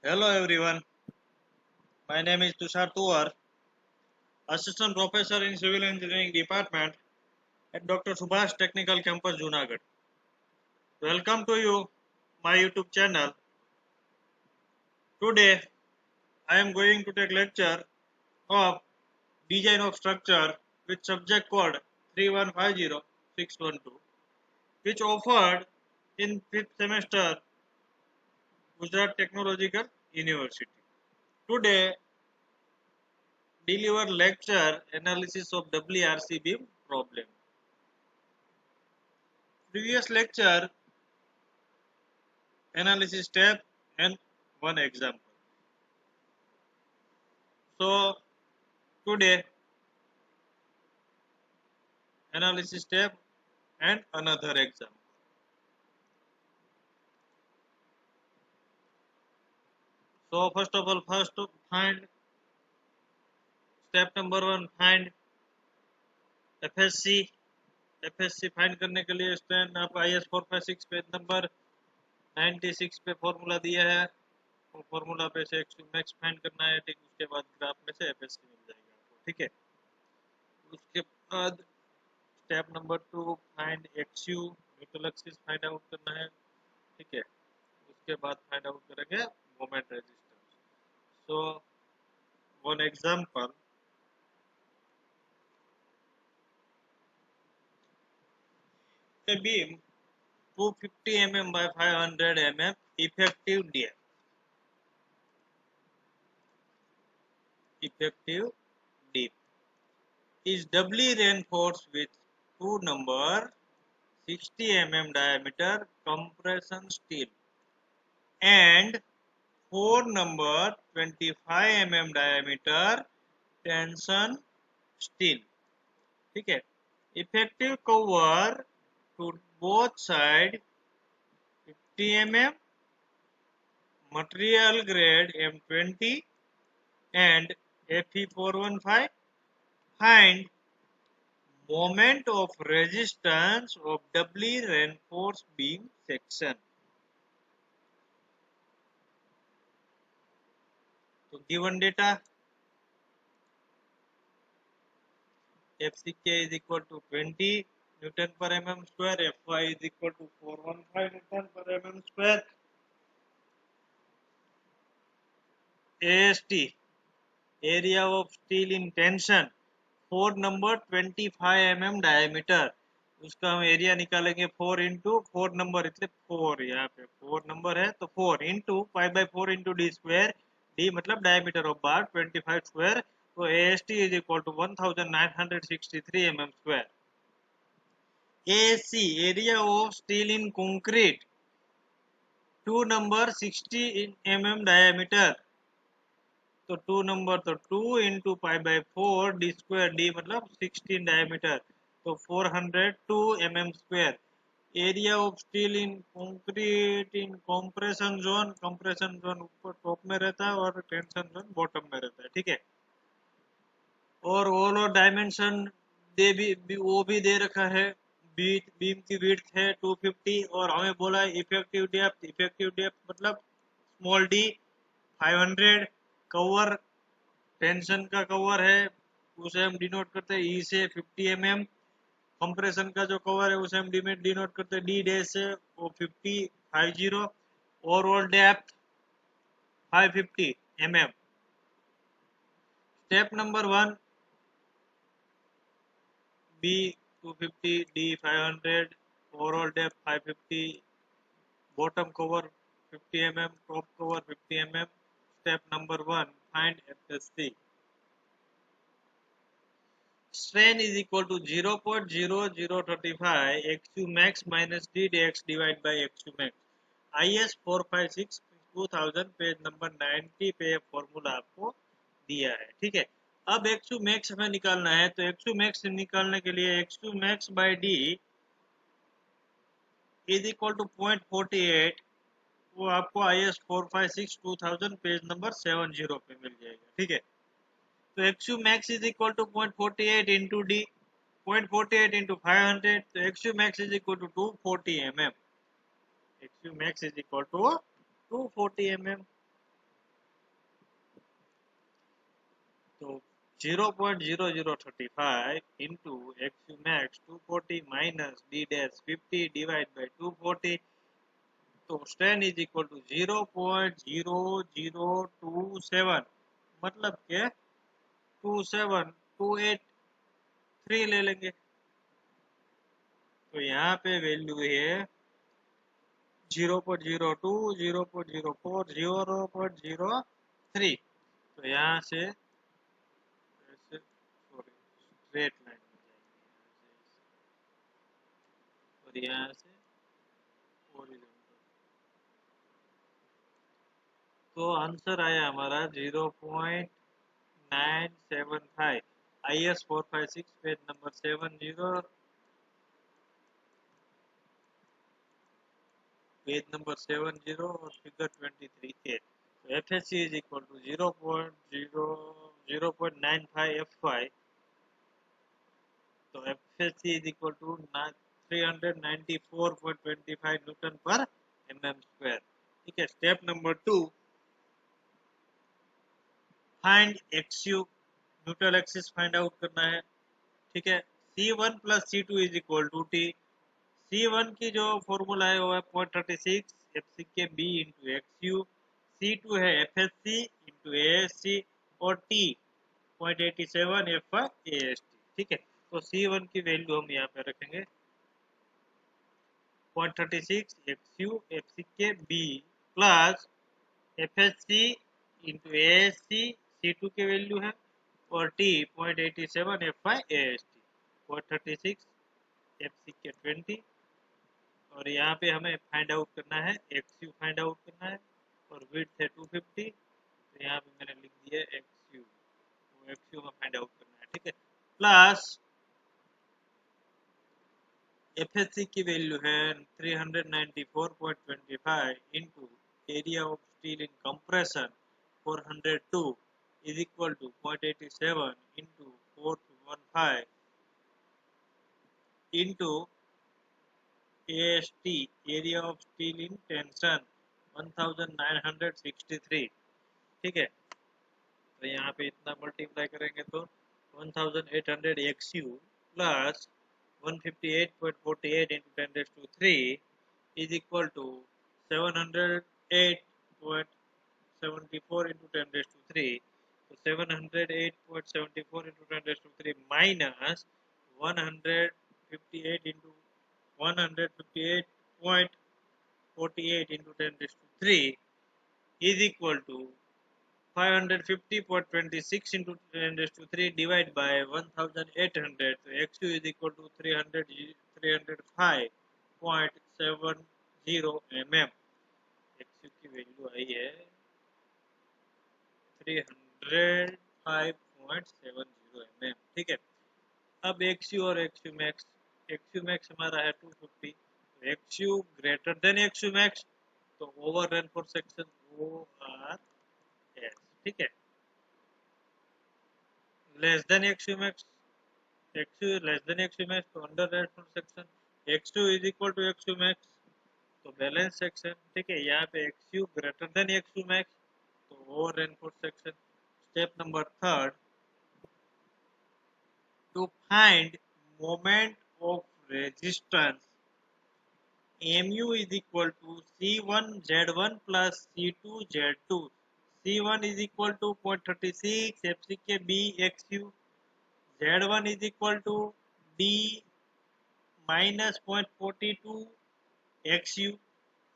Hello everyone, my name is Tushar Tuwar, Assistant Professor in Civil Engineering Department at Dr. Subhash Technical Campus, Junagadh. Welcome to you, my YouTube channel. Today, I am going to take lecture of Design of Structure with subject code 3150612, which offered in 5th semester Gujarat Technological University. Today, deliver lecture analysis of WRC beam problem. Previous lecture analysis step and one example. So today analysis step and another example. So first of all, find step number 1, find FSC. FSC find करने के लिए stand आप IS 456 page number 96 पे formula दिया है, वो formula पे से एक्स मैक्स फाइंड करना है। ठीक, उसके बाद ग्राफ में से FSC मिल जाएगा आपको। ठीक है, उसके बाद step number 2, find XU neutral axis find out करना है। ठीक है, उसके बाद फाइंड आउट करेंगे moment resistance. So one example, a beam 250 mm by 500 mm effective depth is doubly reinforced with 2 number 60 mm diameter compression steel and 4 number 25 mm diameter tension steel. ठीक है, effective cover to both side 50 mm, material grade M20 and Fe415. Find moment of resistance of doubly reinforced beam section. So given data, FCK is equal to 20 Newton per mm square, Fy is equal to 415 Newton per mm square, AST area of steel in tension 4 number 25 mm diameter, उसका हम area निकालेंगे 4 into 4 number इतने 4, यहाँ पे 4 number है तो 4 into 5/4 into d square, d मतलब diameter of bar 25 square, तो AST is equal to 1963 mm square. AC area of steel in concrete 2 number 60 mm diameter, तो 2 नंबर तो 2 इंटू 5/4 डी स्क्वायर, डी मतलब 16 डायमीटर, तो 402 mm square. Area of steel in concrete in compression zone ऊपर top में रहता है और tension zone bottom में रहता है। ठीक है, और ऑल और डायमेंशन वो भी दे रखा है। बीम की विड्थ है 250 और हमें बोला है इफेक्टिव डेप्थ मतलब स्मॉल डी 500, कवर टेंशन का कवर है उसे हम डिनोट करते हैं ई से 50 mm, कंप्रेशन का जो कवर है उसे हम डिनोट करते हैं डी डैश से, वो 50 overall depth 550 mm। Step number 1, b 250, d 500, overall depth 550, bottom cover 50 mm, top cover 50 mm। Step number 1, find FSC। Strain is equal to 0.0035 XU max minus D dx divided by XU max। IS 456 2000 page number 90 पे formula आपको दिया है। ठीक है, अब XU max हमें निकालना है, तो XU max निकालने के लिए XU max by D is equal to 0.48, वो आपको IS 456 2000 पेज नंबर 70 पे मिल जाएगा। ठीक है, तो XU max is equal to 0.48 into D, 0.48 into 500, तो XU max is equal to 240 mm। XU max is equal to 240 mm। तो 0.0035 into XU max 240 minus D dash 50 divided by 240, तो strain is equal to 0.0027, मतलब के 27283 ले लेंगे। तो यहाँ पे वैल्यू है 0.02, 0.04, 0.03। तो यहाँ से स्ट्रेट लाइन में जाएंगे और यहाँ से हॉरिजॉन्टल। तो आंसर आया हमारा 0.975। IS 456 page number 70, page number 70 और फिगर 23 के। तो FSC is equal to 0.95F5। तो FSC is equal to 394.25 newton per mm²। ठीक है। Step number 2, find XU, neutral axis find out करना है। ठीक है। C1 plus C2 is equal to T। C1 की जो फॉर्मूला है वो है 0.36 FCK B into XU, C2 है FSC इंटू ASC और T 0.87 FAST। ठीक है। तो C1 की वैल्यू हम यहाँ पे रखेंगे 0.36 XU FCK B plus FSC into ASC, C2 की वैल्यू है, और T 0.87 FAST, 0.36 FCK 20, और यहाँ पे हमें फाइंड आउट करना है XU फाइंड आउट करना है, और विड्थ है 250। तो यहाँ पे मैंने लिख दिया XU, वो XU में फाइंड आउट करना है। ठीक है। प्लस FSC की वैल्यू है 394.25 into area of steel in compression 402 is equal to 0.87 into 415 into AST area of steel in tension 1963। ठीक है। तो यहाँ पे इतना मल्टीप्लाई करेंगे तो 1800 XU plus 158.48 into 10 raised to 3 is equal to 708.74 into 10 raised to 3. So 708.74 into 10 raised to 3 minus 158 into 158.48 into 10 raised to 3 is equal to 550.26 into 10 raised to 3 divided by 1800. So XU is equal to 305.70 mm। XU की value आई है 305.70 mm। ठीक है। अब XU और XU max, XU max हमारा है 250, XU greater than XU max, तो over reinforce section ORS। ठीक है। Less than XU max, XU less than XU max, तो under reinforce section. XU is equal to XU max, तो balance section. ठीक है। यहाँ पे XU greater than XU max, तो over reinforce section. Step number 3, to find moment of resistance mu is equal to C1 Z1 plus C2 Z2। C1 is equal to 0.36 FCK B XU, Z1 is equal to D minus 0.42 XU,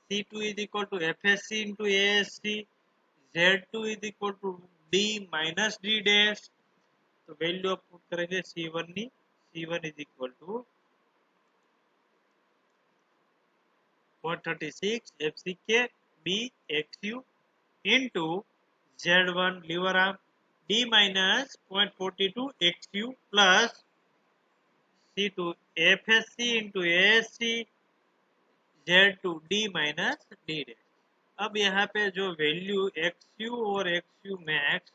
C2 is equal to FSC into ASC, Z2 is equal to D minus D dash। तो value आप put करेंगे C1 knee, C1 is equal to 0.36 FCK B XU into Z1 lever arm D minus 0.42 XU plus C2 FSC into ASC Z2 D minus D dash। अब यहाँ पे जो value XU और XU max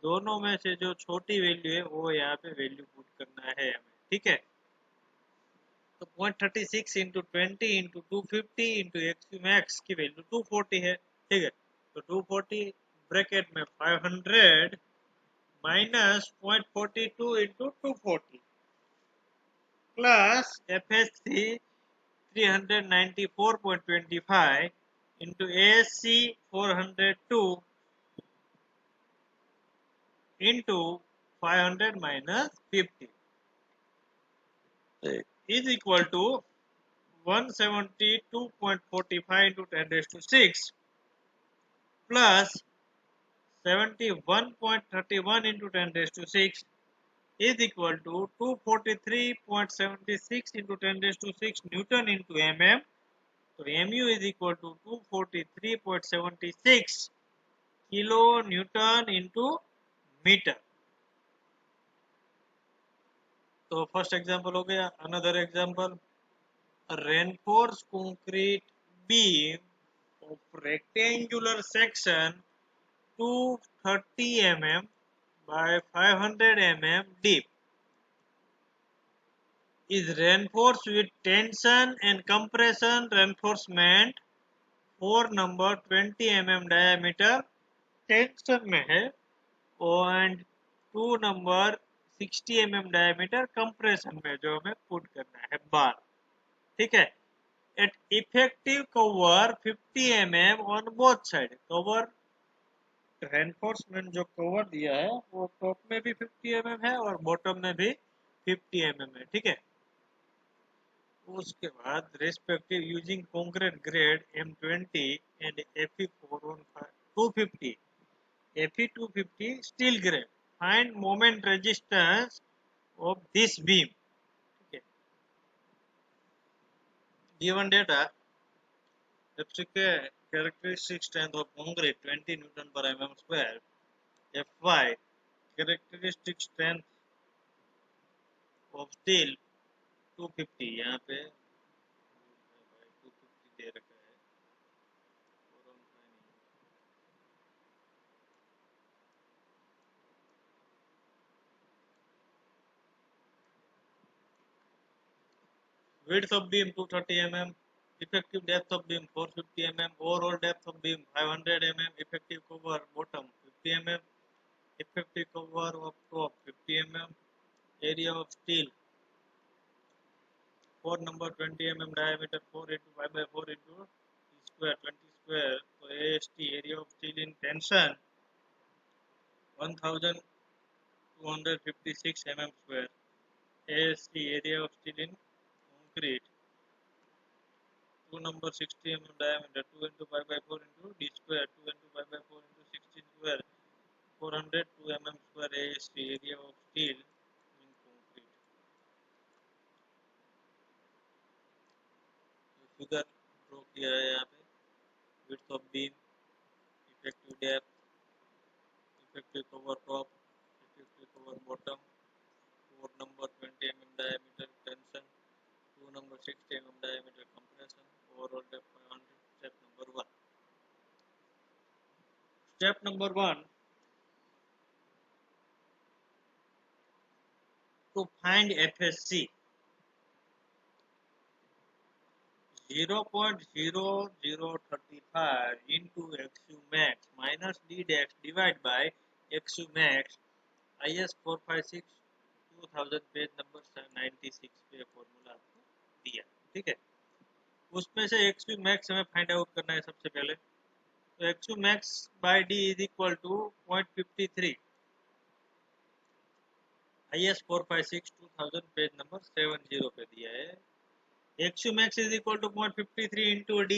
दोनों में से जो छोटी वैल्यू है वो यहाँ पे वैल्यू पुट करना है हमें। ठीक है। तो 0.36 into 20 into 250 into XU max की वैल्यू 240 है। ठीक है। तो 240 ब्रैकेट में 500 minus 0.42 into 240 plus FSC 394.25 into ASC 402 into 500 minus 50 is equal to 172.45 into 10 raised to 6 plus 71.31 into 10 raised to 6 is equal to 243.76 into 10 raised to 6 Newton into mm. So mu is equal to 243.76 kilo Newton into meter. तो first example हो गया. Another example, a reinforced concrete beam of rectangular section 230 mm by 500 mm deep is reinforced with tension and compression reinforcement 4 number 20 mm diameter tension में है and 2 number 60 mm diameter कंप्रेशन में जो हमें put करना है बार. ठीक है. At effective cover 50 mm on both side. Cover reinforcement जो कवर दिया है वो टॉप में भी 50 mm है और बॉटम में भी 50 mm है. ठीक है. उसके बाद respective using concrete grade M20 and Fe415 250 Fe250 steel grade. Find moment resistance of this beam. Okay. Given data, characteristic strength of concrete 20 Newton per mm square. Fy characteristic strength of steel 250. यहाँ पे 250 दे रखा है. Width of beam 230 mm. Effective depth of beam 450 mm. Overall depth of beam 500 mm. Effective cover bottom 50 mm. Effective cover of top 50 mm. Area of steel 4 number 20 mm diameter 4 into 5 by 4 into square 20 square. So AST area of steel in tension 1256 mm square. AST area of steel in concrete 2 number 60 mm diameter 2 into 5 by 4 into d square 2 into 5 by 4 into 60 square 402 mm square AST area of steel in concrete. Figure draw किया है यहाँ पे. width of beam, effective depth, effective cover top, effective cover bottom, 4 number 20 mm diameter tension, 2 number 60 mm diameter compression, overall depth 500. Step number 1. Step number 1, to find FSC 0.0035 into XU max minus D dash divided by XU max IS 456 2000 page number 96 पे formula आपको दिया. ठीक है. उसमें से XU max हमें find out करना है सबसे पहले. तो XU max by D is equal to 0.53. IS 456 2000 page number 70 पे दिया है. XU max is equal to 0.53 into D.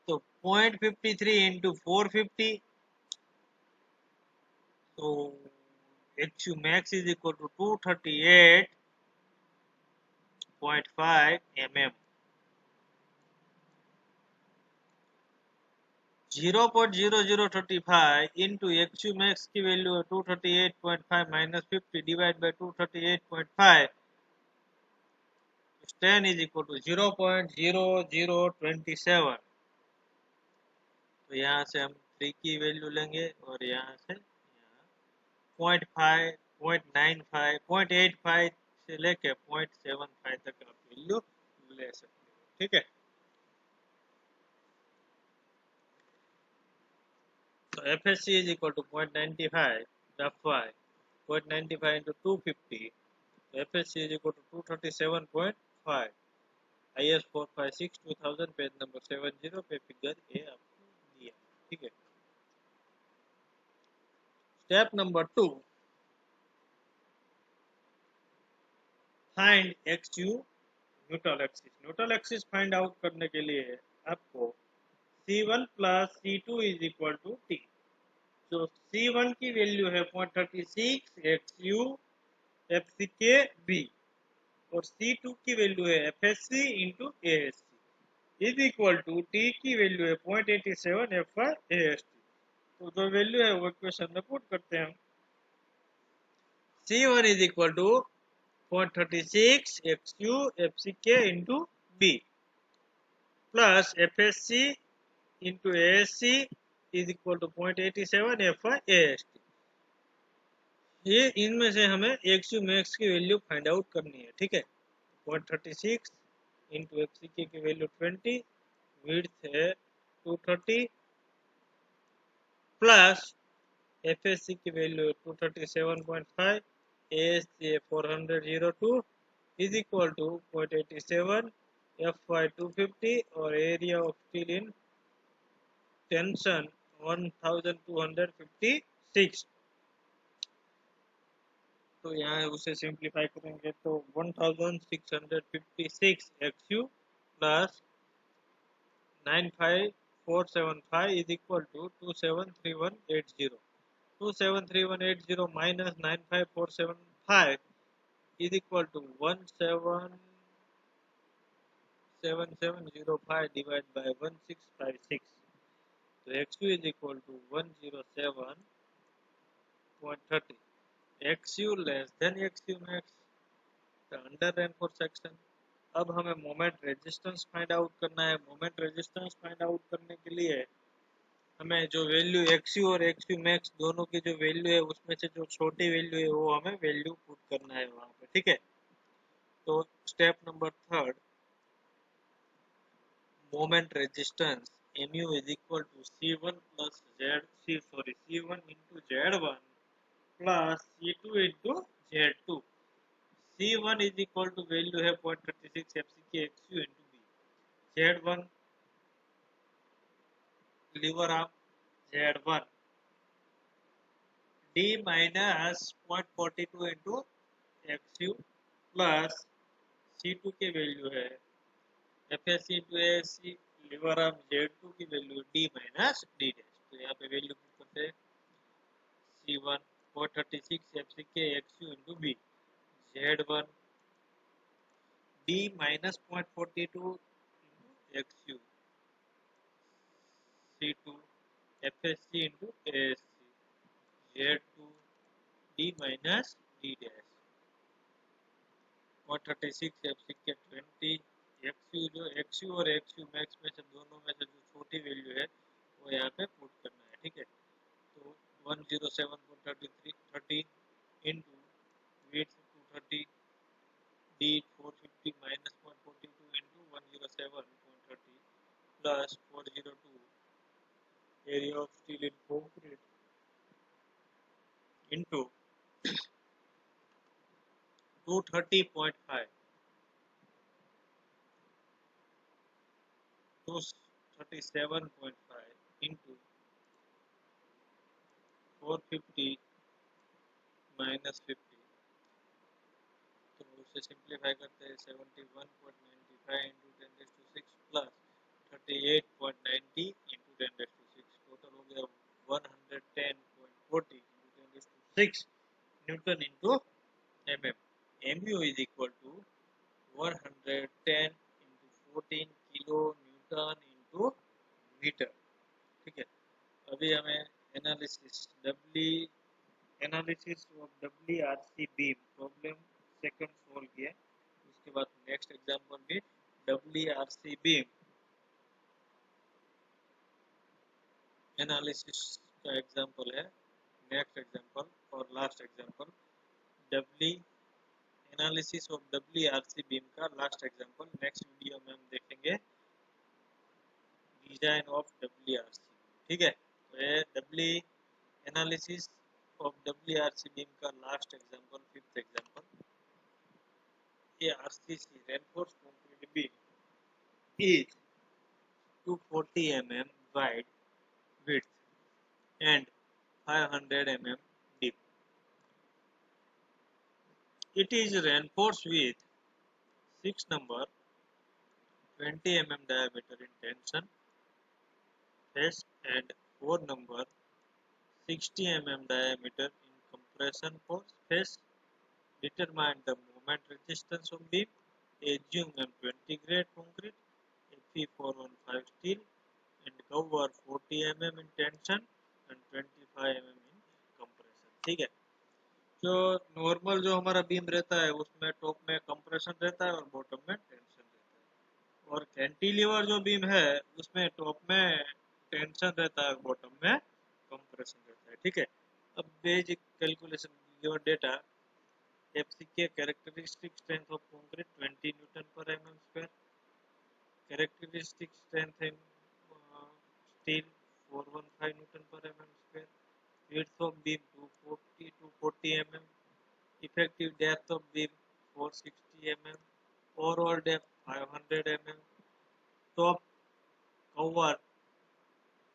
तो 0.53 into 450. So XU max is equal to 238.5 mm. 0.0035 into XU max की वैल्यू है 238.5 minus 50 divided by 238.5. 10 is equal to 0.0027. तो यहाँ से हम 3 की वैल्यू लेंगे और यहाँ से 0.5, 0.95, 0.85 से लेके 0.75 तक आप वैल्यू ले सकते हो. ठीक है. तो FSC is equal to 0.95 FY 0.95 into 250. FSC is equal to 237.5. IS 456 2000 page number 70 पे फिगर ए आपको दिया। ठीक है। Step number 2, find x u neutral axis. Neutral axis find out करने के लिए आपको C1 plus C2 is equal to T। तो C1 की वैल्यू है 0.36 XU FCK B और C2 की वैल्यू है FSC into ASC is equal to T की वैल्यू है 0.87 FY AST। तो जो वैल्यू है वो इक्वेशन में पुट करते हैं हम। C1 is equal to 0.36 XU FCK into B plus FSC into ASC is equal to 0.87 FY AST। ये इनमें से हमें XU मैक्स की वैल्यू फाइंड आउट करनी है। ठीक है। 0.36 इंटू FCK की वैल्यू 20, विड्थ है 230 प्लस FSC की value 237.5, ASC 402 is equal to 0.87 FY 250 और area of steel in tension 1256। तो यहाँ उसे सिंप्लीफाई करेंगे तो 1656 XU plus 95475 is equal to 273180। 273180 minus 95475 is equal to 177705 divided by 1656. So XU is equal to 107.30. XU less than XU max, the under reinforced section। अब हमें moment resistance find out करना है। Moment resistance find out करने के लिए हमें जो value XU और XU मैक्स दोनों की जो वैल्यू है उसमें से जो छोटी वैल्यू है वो हमें वैल्यू पुट करना है वहां पे। ठीक है। तो step number 3, moment resistance MU is equal to C1 plus C1 into Z1 plus C2 into Z2। C1 is equal to value है 0.36 FCK XU into B। Z1 lever arm Z1 D minus 0.42 into XU plus C2 की value है FSC into ASC lever arm Z2 की value D minus D dash. तो यहाँ पे value put करते हैं C1 436 FCK XU into B, Z1 D minus 0.42 into XU, C2 FSC into ASC Z2 D minus D dash। 136 FCK 20 XU जो XU और XU max में से दोनों में से जो छोटी वैल्यू है वो यहाँ पे पुट करना है। ठीक है। तो 107.30 into width 230 D 450 minus 0.42 into 107.30 plus 402 area of steel in concrete into 230.5 237.5 into 450 minus 50। तो उसे सिंप्लीफाई करते हैं 71.95 into 10⁶ प्लस 38.90 into 10⁶। टोटल हो गया 110.40 into 10⁶ newton into mm। mu is equal to 110 into 14 kilo newton into metre. ठीक है। अभी हमें analysis of WRC beam problem second solve किया। उसके बाद नेक्स्ट एग्जांपल भी WRC बीम एनालिसिस का एग्जांपल है। नेक्स्ट एग्जांपल और last example analysis of WRC beam का लास्ट एग्जांपल नेक्स्ट वीडियो में हम देखेंगे डिजाइन ऑफ WRC। ठीक है। W analysis of WRC beam का लास्ट एग्जांपल, फिफ्थ एग्जांपल, ये RCC reinforce concrete beam is 240 mm wide width and 500 mm deep. It is reinforced with 6 number 20 mm diameter in tension face and 4 number 60 mm diameter in compression force face. Determine the moment resistance of beam. Assume M20 grade concrete, Fe415 steel and cover 40 mm in tension and 25 mm in compression. ठीक है, जो normal जो हमारा beam रहता है उसमें top में compression रहता है और बॉटम में टेंशन रहता है, और कैंटिलीवर जो बीम है उसमें टॉप में टेंशन रहता है और बॉटम में कंप्रेशन रहता है। ठीक है, अब basic calculation given data FCK characteristic strength of concrete 20 Newton per mm square, characteristic strength in steel 415 Newton per mm square, width of beam 240 mm, effective depth of beam 460 mm, overall depth 500 mm, top cover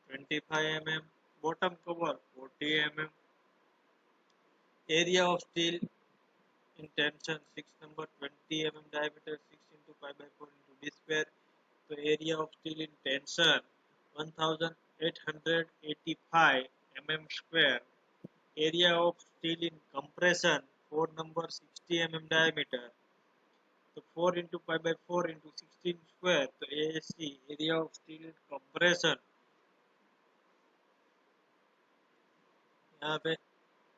25 mm, bottom cover 40 mm, area of steel in tension 6 number 20 mm diameter 6 into pi by 4 into d square. So area of steel in tension 1885 mm square. Area of steel in compression 4 number 60 mm diameter. So 4 into pi by 4 into 16 square. So ASC area of steel in compression. यहाँ पे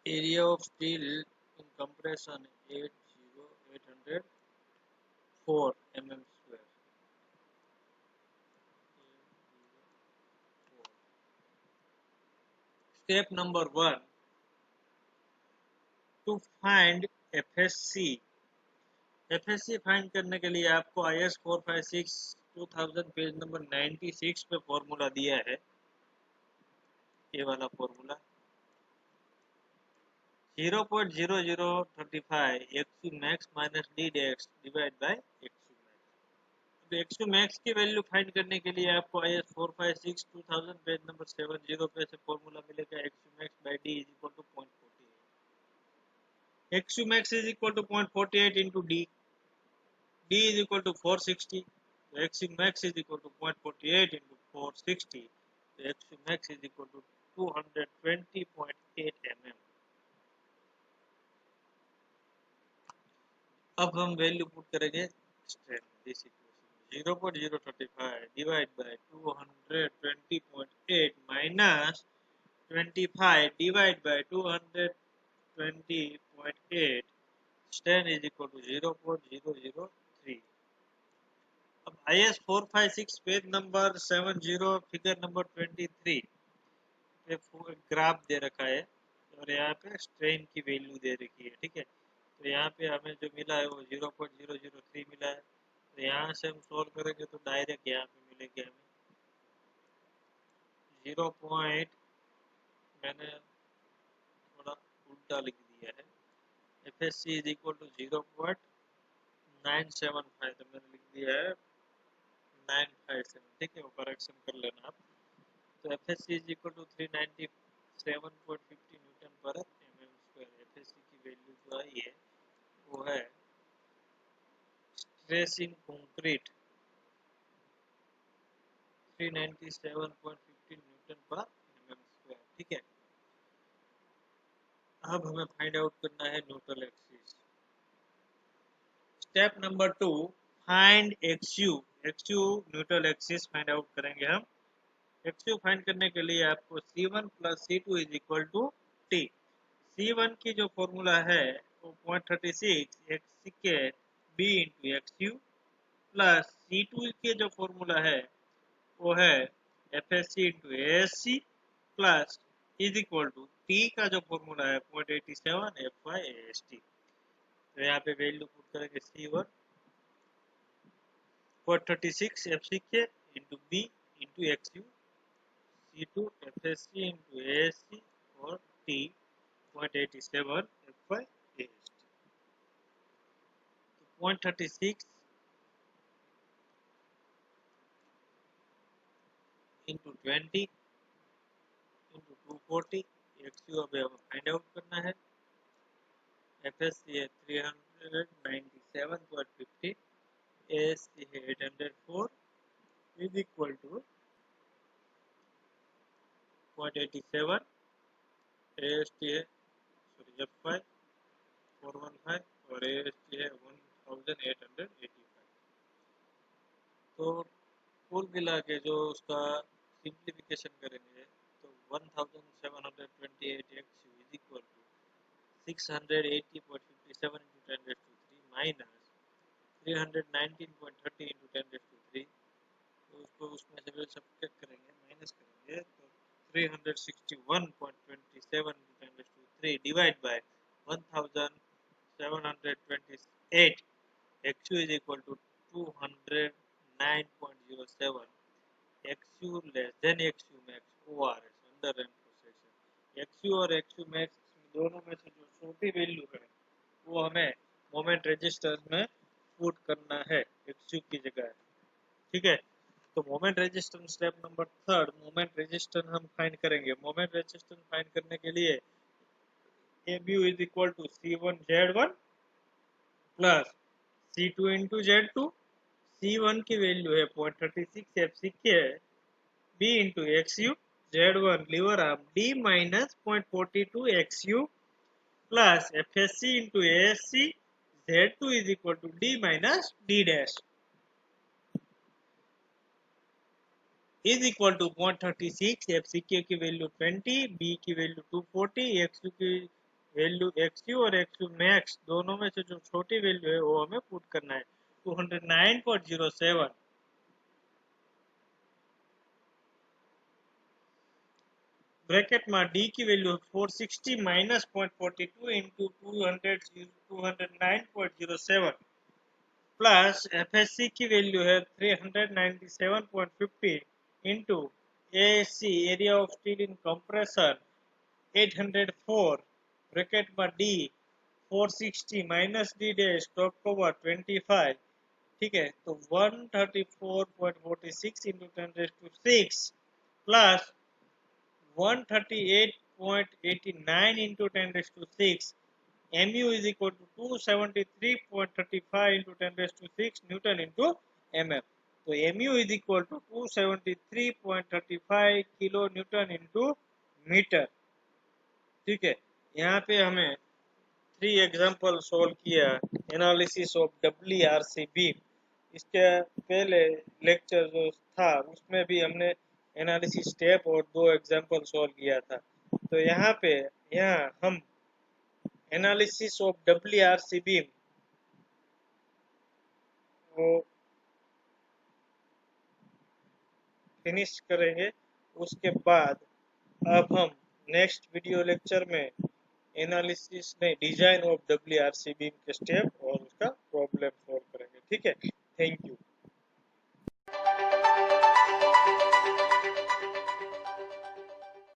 area of steel in compression 804 mm square. Step number 1, to find FSC. FSC find करने के लिए आपको IS 456 2000 page number 96 पे formula दिया है, ये वाला formula 0.0035 XU max minus D dash divide by XU max। तो XU max की वैल्यू फाइंड करने के लिए आपको IS 456 2000 पेज नंबर 70 पे से फॉर्मूला मिलेगा XU max by D is equal to 0.48। XU max is equal to 0.48 into D is equal to 460. So XU max is equal to 0.48 into 460. So XU max is equal to 220.8 mm. अब हम value put करेंगे strength, this equation 0.035 divide by 220.8 minus 25 divide by 220.8, strength is equal to 0.003। अब IS 456 page number 70 figure number 23 पे graph दे रखा है और यहाँ पे स्ट्रेन की वैल्यू दे रखी है। ठीक है, तो यहाँ पे हमें जो मिला है वो 0.003 मिला है। तो यहाँ से हम सोल्व करेंगे तो डायरेक्ट यहाँ पे मिलेगी हमें 0. मैंने थोड़ा उल्टा लिख दिया है, FSC इज इक्वल टू 0.975, तो मैंने लिख दिया है 957। ठीक है, वो करेक्शन कर लेना आप। तो FSC is equal to 397.50 newton per mm square. FSC की वैल्यू जो आई है वो है stress in concrete 397.50 newton per mm square. ठीक है, अब हमें फाइंड आउट करना है neutral axis. Step number 2, find XU। XU neutral axis find out करेंगे हम। XU फाइंड करने के लिए आपको C1 plus C2 is equal to T। C1 की जो फॉर्मूला है वो 0.36 XCK B into XU plus C2 के जो फॉर्मूला है वो है FSC into ASC plus is equal to T का जो फॉर्मूला है 0.87 FY AST। तो यहाँ पे वैल्यू पुट करेंगे C1 0.36 FCK into B into XU C2 FSC into ASC और T 0.87 F by AST. 0.36 into 20 into 240 XU अब हमें फाइंड आउट करना है. FSC है 397.50, ASC है 804 is equal to 0.87, AST है सॉरी F5 415 और AST है 1885. तो कुल मिला के जो उसका सिंप्लीफिकेशन करेंगे तो 1728 x is equal to 680.57 into 10 raised to 3 minus 319.30 into 10 raised to 3. तो उसको उसमें से सब्ट्रैक्ट करेंगे, माइनस करेंगे तो 361.27 into 10 raised to 3 divide by 1728 xu is equal to 209.07. XU less than XU max ORS under representation. XU और XU max दोनों में से जो छोटी वैल्यू है वो हमें मोमेंट रेजिस्टेंस में पुट करना है XU की जगह. ठीक है, तो moment resistance step number 3 moment resistance हम फाइंड करेंगे. मोमेंट रेजिस्टेंस फाइंड करने के लिए MU is equal to C1 Z1 plus C2 into Z2. C1 की वैल्यू है 0.36 FCK है, B into XU, Z1 lever arm D minus 0.42 XU plus FSC into ASC, Z2 is equal to D minus D dash is equal to 0.36. FCK की value 20, B की value 240, XU की value XU और XU max दोनों में से जो छोटी value है वो हमें पुट करना है 209.07. ब्रैकेट में D की value 460 minus 0.42 into 209.07 plus FSC की वैल्यू है 397.50 into ASC area of steel in compressor 804 bracket में D 460 minus D dash stock cover 25. ठीक है, तो 134.46 into 10 raised to 6 plus 138.89 into 10 raised to 6. MU is equal to 273.35 into 10 raised to 6 Newton into mm. तो MU is equal to 273.35 kilo newton into metre. ठीक है, यहाँ पे हमें 3 example solve किया एनालिसिस ऑफ WRC बीम. इसके पहले lecture जो था उसमें भी हमने एनालिसिस स्टेप और 2 एग्जाम्पल सॉल्व किया था. तो यहाँ हम एनालिसिस ऑफ WRC बीम वो फिनिश करेंगे. उसके बाद अब हम नेक्स्ट वीडियो लेक्चर में एनालिसिस नहीं डिजाइन ऑफ WRC बीम के स्टेप और उसका प्रॉब्लम सॉल्व करेंगे. ठीक है, थैंक यू.